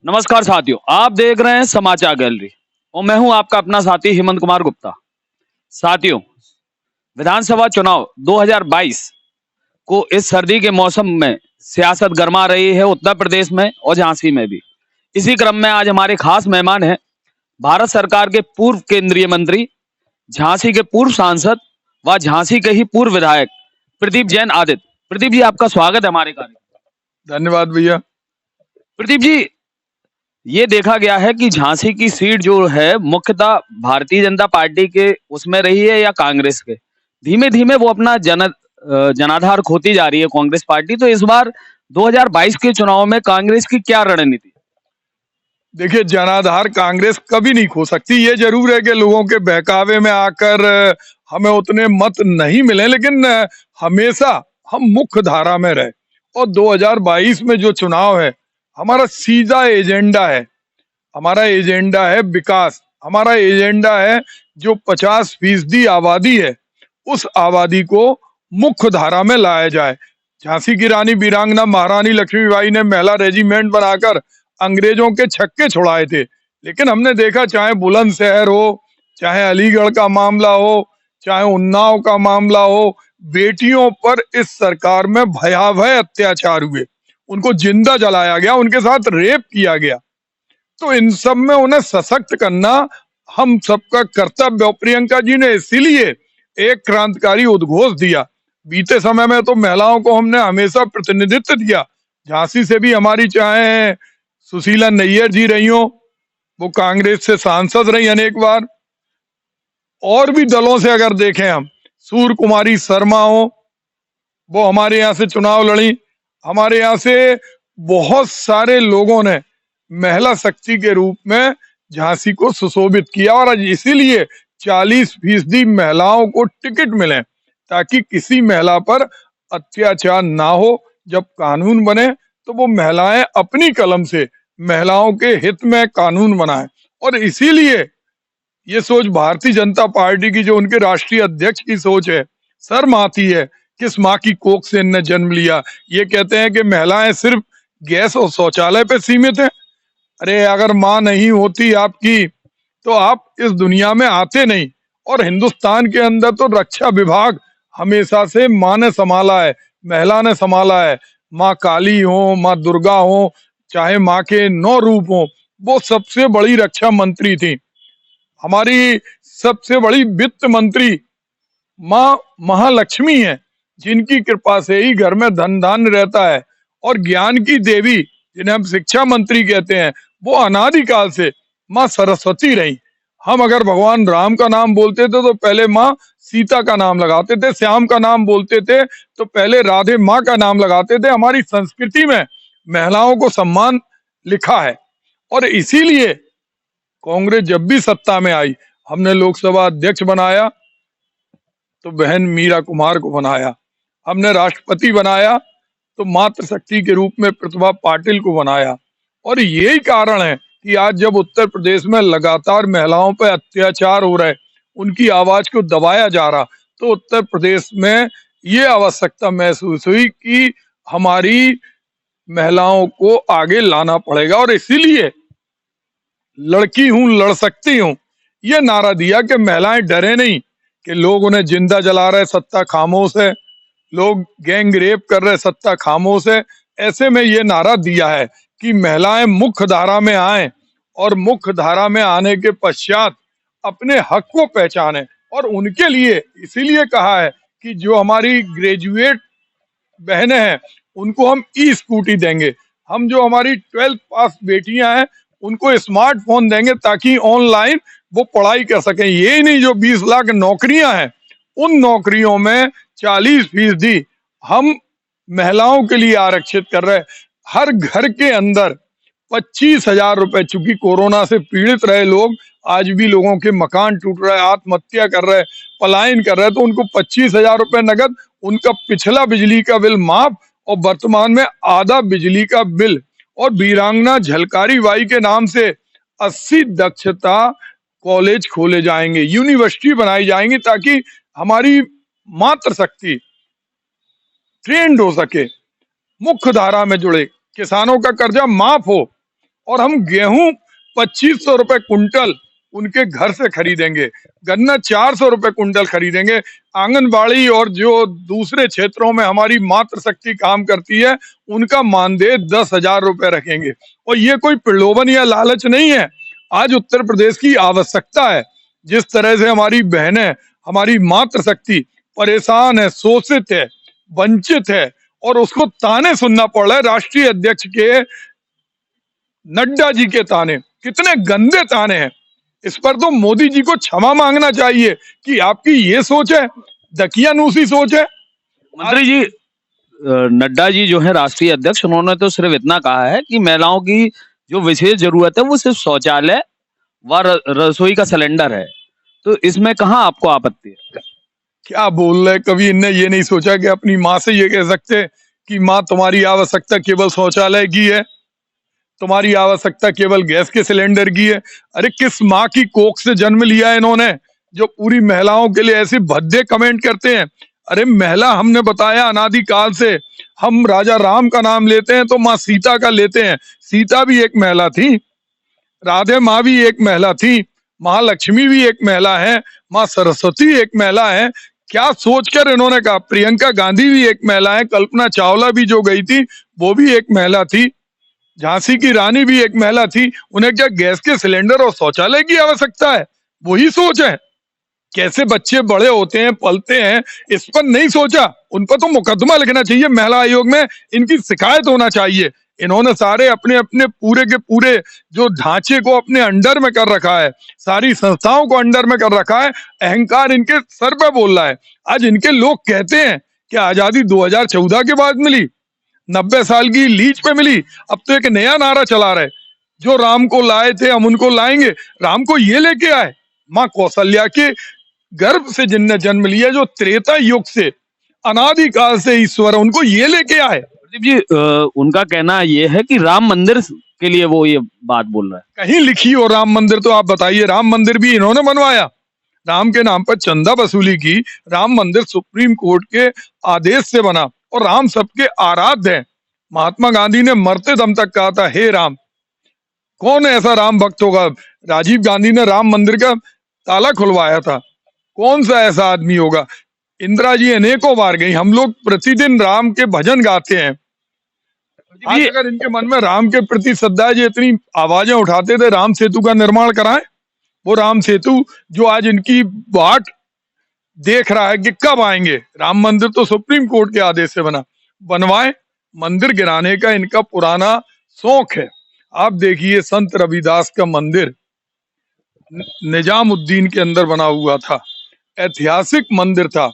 नमस्कार साथियों, आप देख रहे हैं समाचार गैलरी और मैं हूं आपका अपना साथी हेमंत कुमार गुप्ता। साथियों, विधानसभा चुनाव 2022 को इस सर्दी के मौसम में सियासत गरमा रही है उत्तर प्रदेश में और झांसी में भी। इसी क्रम में आज हमारे खास मेहमान हैं भारत सरकार के पूर्व केंद्रीय मंत्री, झांसी के पूर्व सांसद व झांसी के ही पूर्व विधायक प्रदीप जैन आदित्य। प्रदीप जी, आपका स्वागत है हमारे कार्यक्रम। धन्यवाद भैया। प्रदीप जी, ये देखा गया है कि झांसी की सीट जो है मुख्यतः भारतीय जनता पार्टी के उसमें रही है या कांग्रेस के। धीमे धीमे वो अपना जनाधार खोती जा रही है कांग्रेस पार्टी। तो इस बार 2022 के चुनाव में कांग्रेस की क्या रणनीति? देखिए, जनाधार कांग्रेस कभी नहीं खो सकती। ये जरूर है कि लोगों के बहकावे में आकर हमें उतने मत नहीं मिले, लेकिन हमेशा हम मुख्य धारा में रहे। और 2022 में जो चुनाव है, हमारा सीधा एजेंडा है। हमारा एजेंडा है विकास। हमारा एजेंडा है जो 50% आबादी है, उस आबादी को मुख्य धारा में लाया जाए। झांसी की रानी वीरांगना महारानी लक्ष्मीबाई ने महिला रेजिमेंट बनाकर अंग्रेजों के छक्के छुड़ाए थे, लेकिन हमने देखा चाहे बुलंदशहर हो, चाहे अलीगढ़ का मामला हो, चाहे उन्नाव का मामला हो, बेटियों पर इस सरकार में भयावह अत्याचार हुए। उनको जिंदा जलाया गया, उनके साथ रेप किया गया। तो इन सब में उन्हें सशक्त करना हम सबका कर्तव्य। और प्रियंका जी ने इसीलिए एक क्रांतिकारी उद्घोष दिया। बीते समय में तो महिलाओं को हमने हमेशा प्रतिनिधित्व दिया। झांसी से भी हमारी चाहे सुशीला नैयर जी रही हो, वो कांग्रेस से सांसद रही अनेक बार। और भी दलों से अगर देखें हम, सूर्य कुमारी शर्मा हो, वो हमारे यहाँ से चुनाव लड़ी। हमारे यहाँ से बहुत सारे लोगों ने महिला शक्ति के रूप में झांसी को सुशोभित किया। और आज इसीलिए 40% महिलाओं को टिकट मिले, ताकि किसी महिला पर अत्याचार ना हो। जब कानून बने तो वो महिलाएं अपनी कलम से महिलाओं के हित में कानून बनाएं। और इसीलिए ये सोच भारतीय जनता पार्टी की, जो उनके राष्ट्रीय अध्यक्ष की सोच है, शर्म आती है किस माँ की कोख से इनने जन्म लिया। ये कहते हैं कि महिलाएं सिर्फ गैस और शौचालय पे सीमित है। अरे, अगर माँ नहीं होती आपकी तो आप इस दुनिया में आते नहीं। और हिंदुस्तान के अंदर तो रक्षा विभाग हमेशा से माँ ने संभाला है, महिला ने संभाला है। माँ काली हो, माँ दुर्गा हो, चाहे माँ के 9 रूप हो, वो सबसे बड़ी रक्षा मंत्री थी। हमारी सबसे बड़ी वित्त मंत्री माँ महालक्ष्मी है, जिनकी कृपा से ही घर में धन धान्य रहता है। और ज्ञान की देवी, जिन्हें हम शिक्षा मंत्री कहते हैं, वो अनादिकाल से माँ सरस्वती रही। हम अगर भगवान राम का नाम बोलते थे तो पहले माँ सीता का नाम लगाते थे, श्याम का नाम बोलते थे तो पहले राधे माँ का नाम लगाते थे। हमारी संस्कृति में महिलाओं को सम्मान लिखा है। और इसीलिए कांग्रेस जब भी सत्ता में आई, हमने लोकसभा अध्यक्ष बनाया तो बहन मीरा कुमार को बनाया, हमने राष्ट्रपति बनाया तो मातृशक्ति के रूप में प्रतिभा पाटिल को बनाया। और यही कारण है कि आज जब उत्तर प्रदेश में लगातार महिलाओं पर अत्याचार हो रहे, उनकी आवाज को दबाया जा रहा, तो उत्तर प्रदेश में ये आवश्यकता महसूस हुई कि हमारी महिलाओं को आगे लाना पड़ेगा। और इसीलिए लड़की हूं लड़ सकती हूं, ये नारा दिया कि महिलाएं डरे नहीं, कि लोग उन्हें जिंदा जला रहे, सत्ता खामोश है, लोग गैंग रेप कर रहे, सत्ता खामोश है। ऐसे में ये नारा दिया है कि महिलाएं मुख्य धारा में आए और मुख्य धारा में आने के पश्चात अपने हक को पहचाने। और उनके लिए इसीलिए कहा है कि जो हमारी ग्रेजुएट बहनें हैं, उनको हम ई स्कूटी देंगे। हम जो हमारी 12th पास बेटियां हैं, उनको स्मार्टफोन देंगे ताकि ऑनलाइन वो पढ़ाई कर सकें। ये नहीं, जो 20 लाख नौकरियां हैं, उन नौकरियों में 40% हम महिलाओं के लिए आरक्षित कर रहे हैं। हर घर के अंदर 25,000 रुपए, चूंकि कोरोना से पीड़ित रहे लोग, आज भी लोगों के मकान टूट रहे, आत्महत्या कर रहे, पलायन कर रहे, तो उनको 25,000 रुपए नगद, उनका पिछला बिजली का बिल माफ और वर्तमान में आधा बिजली का बिल। और वीरांगना झलकारी बाई के नाम से 80 दक्षता कॉलेज खोले जाएंगे, यूनिवर्सिटी बनाई जाएंगी, ताकि हमारी मातृशक्ति ट्रेंड हो सके, मुख्य धारा में जुड़े, किसानों का कर्जा माफ हो। और हम गेहूं 2500 रुपए कुंटल उनके घर से खरीदेंगे, गन्ना 400 रुपए कुंटल खरीदेंगे। आंगनबाड़ी और जो दूसरे क्षेत्रों में हमारी मातृशक्ति काम करती है उनका मानदेय 10,000 रुपए रखेंगे। और ये कोई प्रलोभन या लालच नहीं है, आज उत्तर प्रदेश की आवश्यकता है। जिस तरह से हमारी बहनें, हमारी मातृशक्ति परेशान है, शोषित है, वंचित है, और उसको ताने सुनना पड़ रहा है राष्ट्रीय अध्यक्ष के, नड्डा जी के ताने, कितने गंदे ताने हैं। इस पर तो मोदी जी को क्षमा मांगना चाहिए कि आपकी ये सोच है, दकियानूसी सोच है। मंत्री जी, नड्डा जी जो है राष्ट्रीय अध्यक्ष, उन्होंने तो सिर्फ इतना कहा है कि महिलाओं की जो विशेष जरूरत है वो सिर्फ शौचालय व रसोई का सिलेंडर है, तो इसमें कहाँ आपको आपत्ति है? क्या बोल रहे, कभी इनने ये नहीं सोचा कि अपनी माँ से ये कह सकते कि माँ तुम्हारी आवश्यकता केवल शौचालय की है, तुम्हारी आवश्यकता केवल गैस के सिलेंडर की है। अरे किस माँ की कोख से जन्म लिया है इन्होंने जो पूरी महिलाओं के लिए ऐसे भद्दे कमेंट करते हैं। अरे महिला, हमने बताया अनादिकाल से हम राजा राम का नाम लेते हैं तो माँ सीता का लेते हैं। सीता भी एक महिला थी, राधे माँ भी एक महिला थी, महालक्ष्मी भी एक महिला है, माँ सरस्वती एक महिला है। क्या सोचकर इन्होंने कहा? प्रियंका गांधी भी एक महिला है, कल्पना चावला भी जो गई थी वो भी एक महिला थी, झांसी की रानी भी एक महिला थी। उन्हें क्या गैस के सिलेंडर और शौचालय की आवश्यकता है? वही सोच है। कैसे बच्चे बड़े होते हैं, पलते हैं, इस पर नहीं सोचा। उन पर तो मुकदमा लिखना चाहिए, महिला आयोग में इनकी शिकायत होना चाहिए। इन्होंने सारे अपने अपने पूरे के पूरे जो ढांचे को अपने अंडर में कर रखा है, सारी संस्थाओं को अंडर में कर रखा है। अहंकार इनके सर पे बोल रहा है। आज इनके लोग कहते हैं कि आजादी 2014 के बाद मिली, 90 साल की लीज पे मिली। अब तो एक नया नारा चला रहे, जो राम को लाए थे हम उनको लाएंगे। राम को ये लेके आए, माँ कौशल्या के गर्भ से जिनने जन्म लिया, जो त्रेता युग से अनादिकाल से ईश्वर, उनको ये लेके आए। प्रदीप जी, उनका कहना ये है कि राम मंदिर के लिए वो ये बात बोल रहा है। कहीं लिखी हो राम मंदिर तो आप बताइए। राम मंदिर भी इन्होंने बनवाया, राम के नाम पर चंदा वसूली की। राम मंदिर सुप्रीम कोर्ट के आदेश से बना और राम सबके आराध्य हैं। महात्मा गांधी ने मरते दम तक कहा था, हे राम। कौन ऐसा राम भक्त होगा? राजीव गांधी ने राम मंदिर का ताला खुलवाया था, कौन सा ऐसा आदमी होगा? इंदिरा जी अनेकों बार गई। हम लोग प्रतिदिन राम के भजन गाते हैं। आज अगर इनके मन में राम के प्रति श्रद्धा है, जो इतनी आवाजें उठाते थे राम सेतु का निर्माण कराएं। वो राम सेतु जो आज इनकी बाट देख रहा है कि कब आएंगे। राम मंदिर तो सुप्रीम कोर्ट के आदेश से बना, बनवाए। मंदिर गिराने का इनका पुराना शौक है। आप देखिए, संत रविदास का मंदिर निजामुद्दीन के अंदर बना हुआ था, ऐतिहासिक मंदिर था।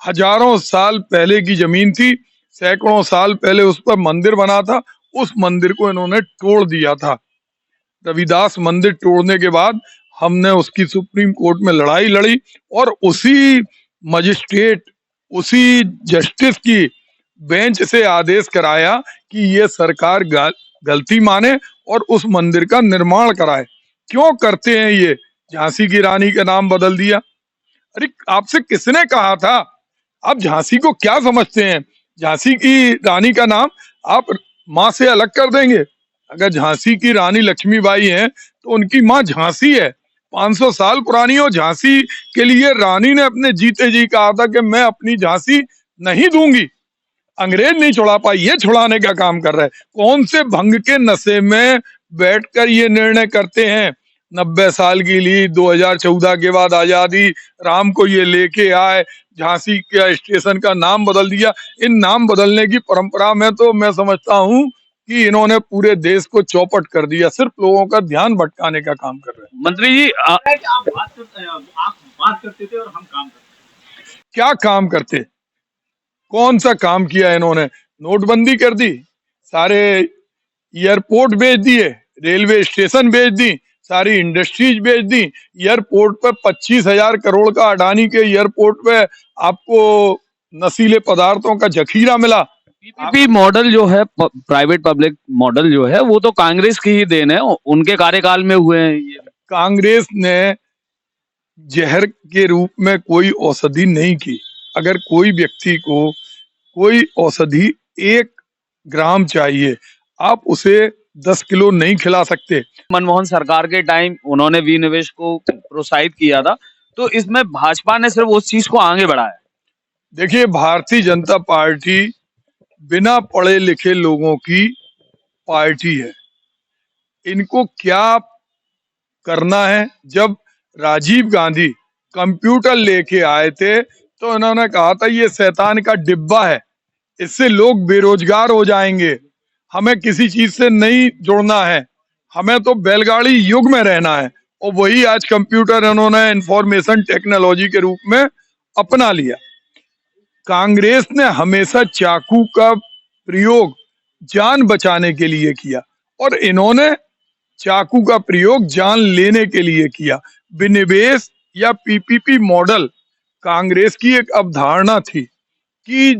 हजारों साल पहले की जमीन थी, सैकड़ों साल पहले उस पर मंदिर बना था। उस मंदिर को इन्होंने तोड़ दिया था। रविदास मंदिर तोड़ने के बाद हमने उसकी सुप्रीम कोर्ट में लड़ाई लड़ी और उसी मजिस्ट्रेट, उसी जस्टिस की बेंच से आदेश कराया कि ये सरकार गलती माने और उस मंदिर का निर्माण कराए। क्यों करते हैं ये? झांसी की रानी का नाम बदल दिया। अरे आपसे किसने कहा था? आप झांसी को क्या समझते हैं? झांसी की रानी का नाम आप माँ से अलग कर देंगे? अगर झांसी की रानी लक्ष्मीबाई है तो उनकी माँ झांसी है, 500 साल पुरानी। हो झांसी के लिए रानी ने अपने जीते जी कहा था कि मैं अपनी झांसी नहीं दूंगी। अंग्रेज नहीं छुड़ा पाई, ये छुड़ाने का काम कर रहे हैं। कौन से भंग के नशे में बैठकर ये निर्णय करते हैं? 90 साल की ली, 2014 के बाद आजादी, राम को ये लेके आए, झांसी के स्टेशन का नाम बदल दिया। इन नाम बदलने की परंपरा में तो मैं समझता हूँ कि इन्होंने पूरे देश को चौपट कर दिया, सिर्फ लोगों का ध्यान भटकाने का काम कर रहे हैं। मंत्री जी, आप बात करते थे और हम काम करते। क्या काम करते? कौन सा काम किया इन्होंने? नोटबंदी कर दी, सारे एयरपोर्ट बेच दिए, रेलवे स्टेशन बेच दी, सारी इंडस्ट्रीज बेच दी। एयरपोर्ट पर 25,000 करोड़ का अडानी के एयरपोर्ट पे आपको नशीले पदार्थों का जखीरा मिला। पीपीपी मॉडल जो है, प्राइवेट पब्लिक मॉडल जो है, वो तो कांग्रेस की ही देन है, उनके कार्यकाल में हुए हैं ये। कांग्रेस ने जहर के रूप में कोई औषधि नहीं की। अगर कोई व्यक्ति को कोई औषधि 1 ग्राम चाहिए, आप उसे 10 किलो नहीं खिला सकते। मनमोहन सरकार के टाइम उन्होंने विनिवेश को प्रोत्साहित किया था, तो इसमें भाजपा ने सिर्फ उस चीज को आगे बढ़ाया। देखिए, भारतीय जनता पार्टी बिना पढ़े लिखे लोगों की पार्टी है। इनको क्या करना है? जब राजीव गांधी कंप्यूटर लेके आए थे तो इन्होंने कहा था ये शैतान का डिब्बा है, इससे लोग बेरोजगार हो जाएंगे, हमें किसी चीज से नहीं जुड़ना है, हमें तो बैलगाड़ी युग में रहना है। और वही आज कंप्यूटर इन्होंने इंफॉर्मेशन टेक्नोलॉजी के रूप में अपना लिया। कांग्रेस ने हमेशा चाकू का प्रयोग जान बचाने के लिए किया और इन्होंने चाकू का प्रयोग जान लेने के लिए किया। विनिवेश या पीपीपी मॉडल कांग्रेस की एक अवधारणा थी कि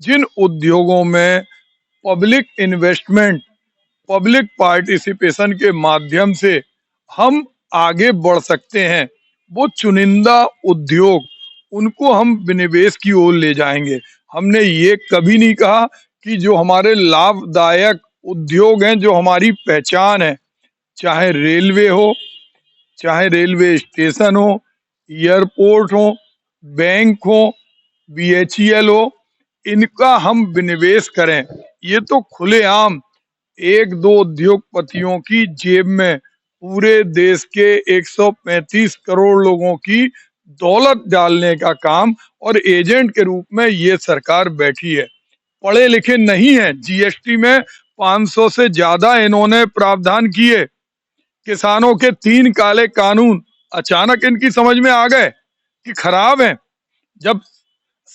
जिन उद्योगों में पब्लिक इन्वेस्टमेंट, पब्लिक पार्टिसिपेशन के माध्यम से हम आगे बढ़ सकते हैं, वो चुनिंदा उद्योग, उनको हम विनिवेश की ओर ले जाएंगे। हमने ये कभी नहीं कहा कि जो हमारे लाभदायक उद्योग हैं, जो हमारी पहचान है, चाहे रेलवे हो, चाहे रेलवे स्टेशन हो, एयरपोर्ट हो, बैंक हो, बीएचईएल हो, इनका हम विनिवेश करें। ये तो खुलेआम एक दो उद्योगपतियों की जेब में पूरे देश के 135 करोड़ लोगों की दौलत डालने का काम, और एजेंट के रूप में ये सरकार बैठी है। पढ़े लिखे नहीं है। जीएसटी में 500 से ज्यादा इन्होंने प्रावधान किए। किसानों के 3 काले कानून अचानक इनकी समझ में आ गए कि खराब हैं। जब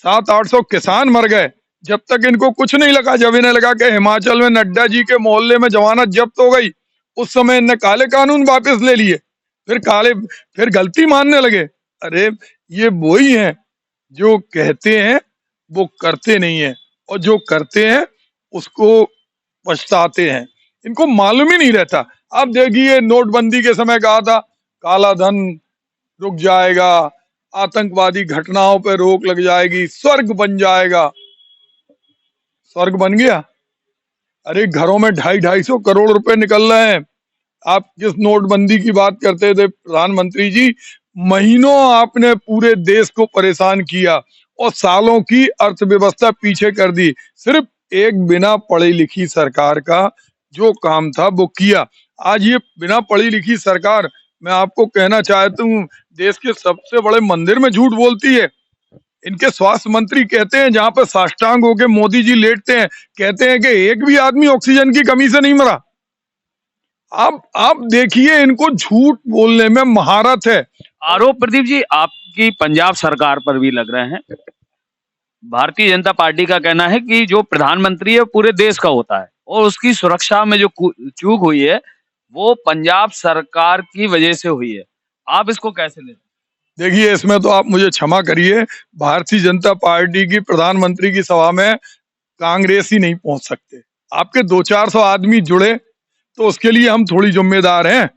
700-800 किसान मर गए, जब तक इनको कुछ नहीं लगा। जब इन्हें लगा कि हिमाचल में नड्डा जी के मोहल्ले में जमानत जब्त हो गई, उस समय इन्हें काले कानून वापस ले लिए, फिर गलती मानने लगे। अरे ये वही हैं जो कहते हैं वो करते नहीं है, और जो करते हैं उसको पछताते हैं। इनको मालूम ही नहीं रहता। अब देखिए, नोटबंदी के समय कहा था काला धन रुक जाएगा, आतंकवादी घटनाओं पर रोक लग जाएगी, स्वर्ग बन जाएगा। स्वर्ग बन गया? अरे घरों में 250-250 करोड़ रुपए निकल रहे हैं। आप जिस नोटबंदी की बात करते थे प्रधानमंत्री जी, महीनों आपने पूरे देश को परेशान किया और सालों की अर्थव्यवस्था पीछे कर दी। सिर्फ एक बिना पढ़ी लिखी सरकार का जो काम था वो किया। आज ये बिना पढ़ी लिखी सरकार, मैं आपको कहना चाहता हूँ, देश के सबसे बड़े मंदिर में झूठ बोलती है। इनके स्वास्थ्य मंत्री कहते हैं, जहां पर साष्टांग होके मोदी जी लेटते हैं, कहते हैं कि एक भी आदमी ऑक्सीजन की कमी से नहीं मरा। आप देखिए, इनको झूठ बोलने में महारत है। आरोप प्रदीप जी आपकी पंजाब सरकार पर भी लग रहे हैं। भारतीय जनता पार्टी का कहना है कि जो प्रधानमंत्री है पूरे देश का होता है, और उसकी सुरक्षा में जो चूक हुई है वो पंजाब सरकार की वजह से हुई है। आप इसको कैसे लेते हैं? देखिए, इसमें तो आप मुझे क्षमा करिए, भारतीय जनता पार्टी की प्रधानमंत्री की सभा में कांग्रेस ही नहीं पहुंच सकते। आपके 200-400 आदमी जुड़े तो उसके लिए हम थोड़ी जिम्मेदार हैं।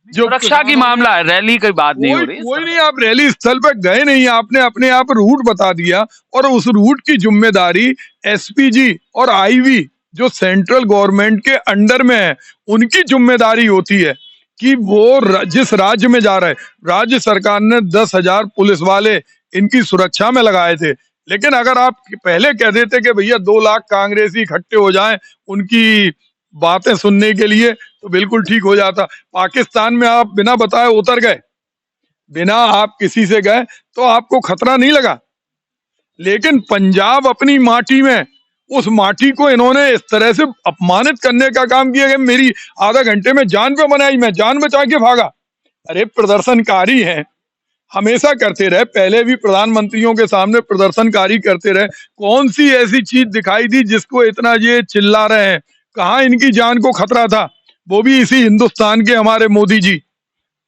जो सुरक्षा की मामला है, रैली की बात नहीं हो रही। कोई नहीं, आप रैली स्थल पर गए नहीं, आपने अपने आप रूट बता दिया, और उस रूट की जिम्मेदारी एसपीजी और आईवी जो सेंट्रल गवर्नमेंट के अंडर में है, उनकी जिम्मेदारी होती है कि वो जिस राज्य में जा रहे। राज्य सरकार ने 10,000 पुलिस वाले इनकी सुरक्षा में लगाए थे। लेकिन अगर आप पहले कह देते कि भैया 2 लाख कांग्रेसी इकट्ठे हो जाएं उनकी बातें सुनने के लिए, तो बिल्कुल ठीक हो जाता। पाकिस्तान में आप बिना बताए उतर गए, बिना आप किसी से गए, तो आपको खतरा नहीं लगा। लेकिन पंजाब अपनी माटी में, उस माटी को इन्होंने इस तरह से अपमानित करने का काम किया कि मेरी आधा घंटे में जान पे बनाई, मैं जान बचा के भागा। अरे प्रदर्शनकारी हैं, हमेशा करते रहे, पहले भी प्रधानमंत्रियों के सामने प्रदर्शनकारी करते रहे। कौन सी ऐसी चीज दिखाई दी जिसको इतना ये चिल्ला रहे हैं? कहाँ इनकी जान को खतरा था? वो भी इसी हिंदुस्तान के हमारे मोदी जी।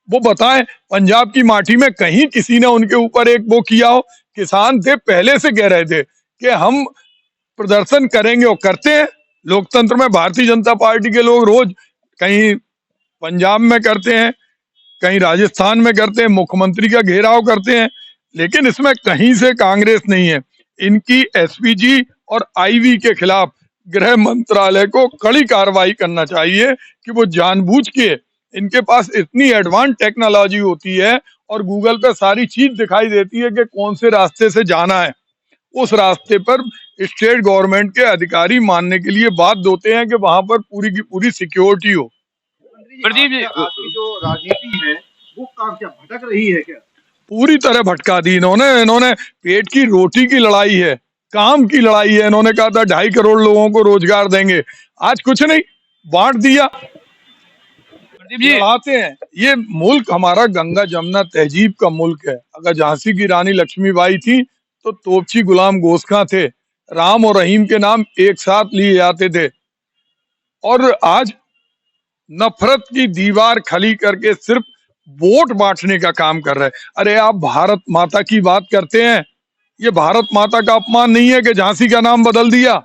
वो बताएं, पंजाब की माटी में कहीं किसी ने उनके ऊपर एक वो किया हो? किसान थे, पहले से कह रहे थे कि हम प्रदर्शन करेंगे, और करते हैं। लोकतंत्र में भारतीय जनता पार्टी के लोग रोज कहीं पंजाब में करते हैं, कहीं राजस्थान में करते हैं, मुख्यमंत्री का घेराव करते हैं, लेकिन इसमें कहीं से कांग्रेस नहीं है। इनकी एसपीजी और आईवी के खिलाफ गृह मंत्रालय को कड़ी कार्रवाई करना चाहिए कि वो जानबूझ के, इनके पास इतनी एडवांस टेक्नोलॉजी होती है और गूगल पे सारी चीज दिखाई देती है कि कौन से रास्ते से जाना है, उस रास्ते पर स्टेट गवर्नमेंट के अधिकारी मानने के लिए बाध्य होते हैं कि वहां पर पूरी की पूरी सिक्योरिटी हो। प्रदीप जी, आपकी जो राजनीति है वो काम क्या भटक रही है क्या? पूरी तरह भटका दी इन्होंने पेट की रोटी की लड़ाई है, काम की लड़ाई है। इन्होंने कहा था 2.5 करोड़ लोगों को रोजगार देंगे, आज कुछ नहीं, बांट दिया। प्रदीप जी, लड़ाते हैं। ये मुल्क हमारा गंगा जमुना तहजीब का मुल्क है। अगर झांसी की रानी लक्ष्मीबाई थी तो तोपची गुलाम गोस्खा थे, राम और रहीम के नाम एक साथ लिए जाते थे, और आज नफरत की दीवार खड़ी करके सिर्फ वोट बांटने का काम कर रहे हैं। अरे आप भारत माता की बात करते हैं, ये भारत माता का अपमान नहीं है कि झांसी का नाम बदल दिया?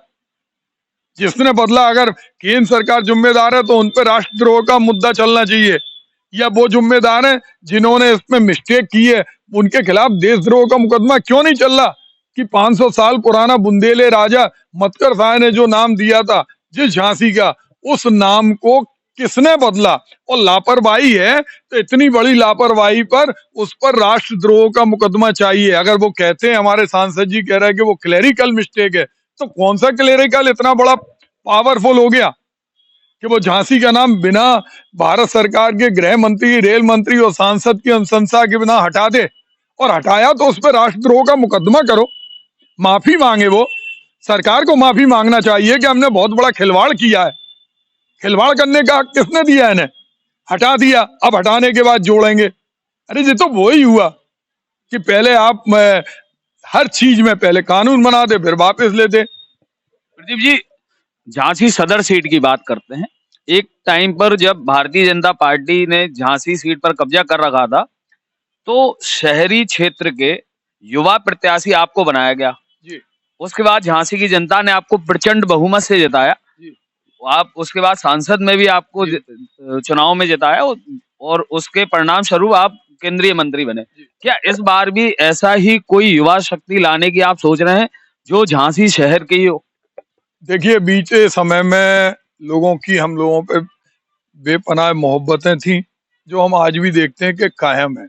जिसने बदला, अगर केंद्र सरकार जिम्मेदार है तो उन पर राष्ट्रद्रोह का मुद्दा चलना चाहिए, या वो जिम्मेदार हैं जिन्होंने इसमें मिस्टेक की है उनके खिलाफ देशद्रोह का मुकदमा क्यों नहीं चल रहा? कि 500 साल पुराना बुंदेले राजा मतकर शाह ने जो नाम दिया था जिस झांसी का, उस नाम को किसने बदला? और लापरवाही है तो इतनी बड़ी लापरवाही पर उस पर राष्ट्रद्रोह का मुकदमा चाहिए। अगर वो कहते हैं, हमारे सांसद जी कह रहे हैं कि वो क्लेरिकल मिस्टेक है, तो कौन सा क्लेरिकल इतना बड़ा पावरफुल हो गया कि वो झांसी का नाम बिना भारत सरकार के गृह मंत्री, रेल मंत्री और सांसद की अनुशंसा के बिना हटा दे? और हटाया तो उस पर राष्ट्रद्रोह का मुकदमा करो, माफी मांगे। वो सरकार को माफी मांगना चाहिए कि हमने बहुत बड़ा खिलवाड़ किया है। खिलवाड़ करने का हक किसने दिया? इन्हें हटा दिया, अब हटाने के बाद जोड़ेंगे। अरे ये तो वही हुआ कि पहले आप हर चीज में पहले कानून बनाते फिर वापस लेते। प्रदीप जी, झांसी सदर सीट की बात करते हैं। एक टाइम पर जब भारतीय जनता पार्टी ने झांसी सीट पर कब्जा कर रखा था, तो शहरी क्षेत्र के युवा प्रत्याशी आपको बनाया गया। जी उसके बाद झांसी की जनता ने आपको प्रचंड बहुमत से जिताया। जी आप उसके बाद सांसद में भी आपको चुनाव में जिताया, और उसके परिणाम स्वरूप आप केंद्रीय मंत्री बने। क्या इस बार भी ऐसा ही कोई युवा शक्ति लाने की आप सोच रहे हैं जो झांसी शहर की हो? देखिए, बीते समय में लोगों की हम लोगों पे बेपनाह मोहब्बतें थी, जो हम आज भी देखते हैं कि कायम है।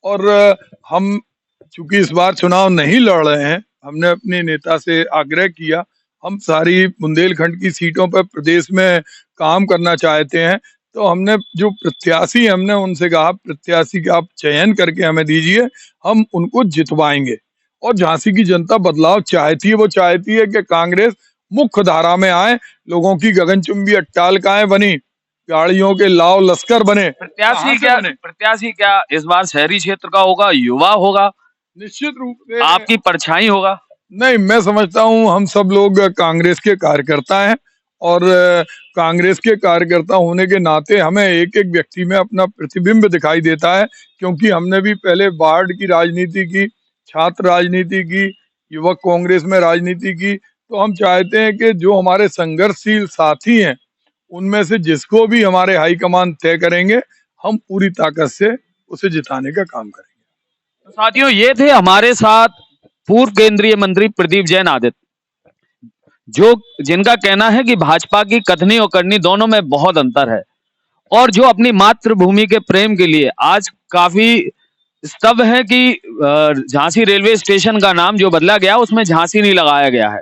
और हम चूंकि इस बार चुनाव नहीं लड़ रहे हैं, हमने अपने नेता से आग्रह किया, हम सारी बुंदेलखंड की सीटों पर प्रदेश में काम करना चाहते हैं। तो हमने जो प्रत्याशी, हमने उनसे कहा प्रत्याशी का आप चयन करके हमें दीजिए, हम उनको जितवाएंगे। और झांसी की जनता बदलाव चाहती है, वो चाहती है कि कांग्रेस मुख्य धारा में आए, लोगों की गगनचुंबी अट्टालिकाएं बनी, गाड़ियों के लाव लश्कर बने। प्रत्याशी क्या इस बार शहरी क्षेत्र का होगा, युवा होगा, निश्चित रूप से आपकी परछाई होगा? नहीं, मैं समझता हूं हम सब लोग कांग्रेस के कार्यकर्ता हैं, और कांग्रेस के कार्यकर्ता होने के नाते हमें एक एक व्यक्ति में अपना प्रतिबिंब दिखाई देता है, क्योंकि हमने भी पहले वार्ड की राजनीति की, छात्र राजनीति की, युवक कांग्रेस में राजनीति की। तो हम चाहते हैं कि जो हमारे संघर्षशील साथी हैं उनमें से जिसको भी हमारे हाईकमान तय करेंगे, हम पूरी ताकत से उसे जिताने का काम करेंगे। तो साथियों, ये थे हमारे साथ पूर्व केंद्रीय मंत्री प्रदीप जैन आदित्य, जिनका कहना है कि भाजपा की कथनी और करनी दोनों में बहुत अंतर है, और जो अपनी मातृभूमि के प्रेम के लिए आज काफी स्तब्ध है कि झांसी रेलवे स्टेशन का नाम जो बदला गया उसमें झांसी नहीं लगाया गया है।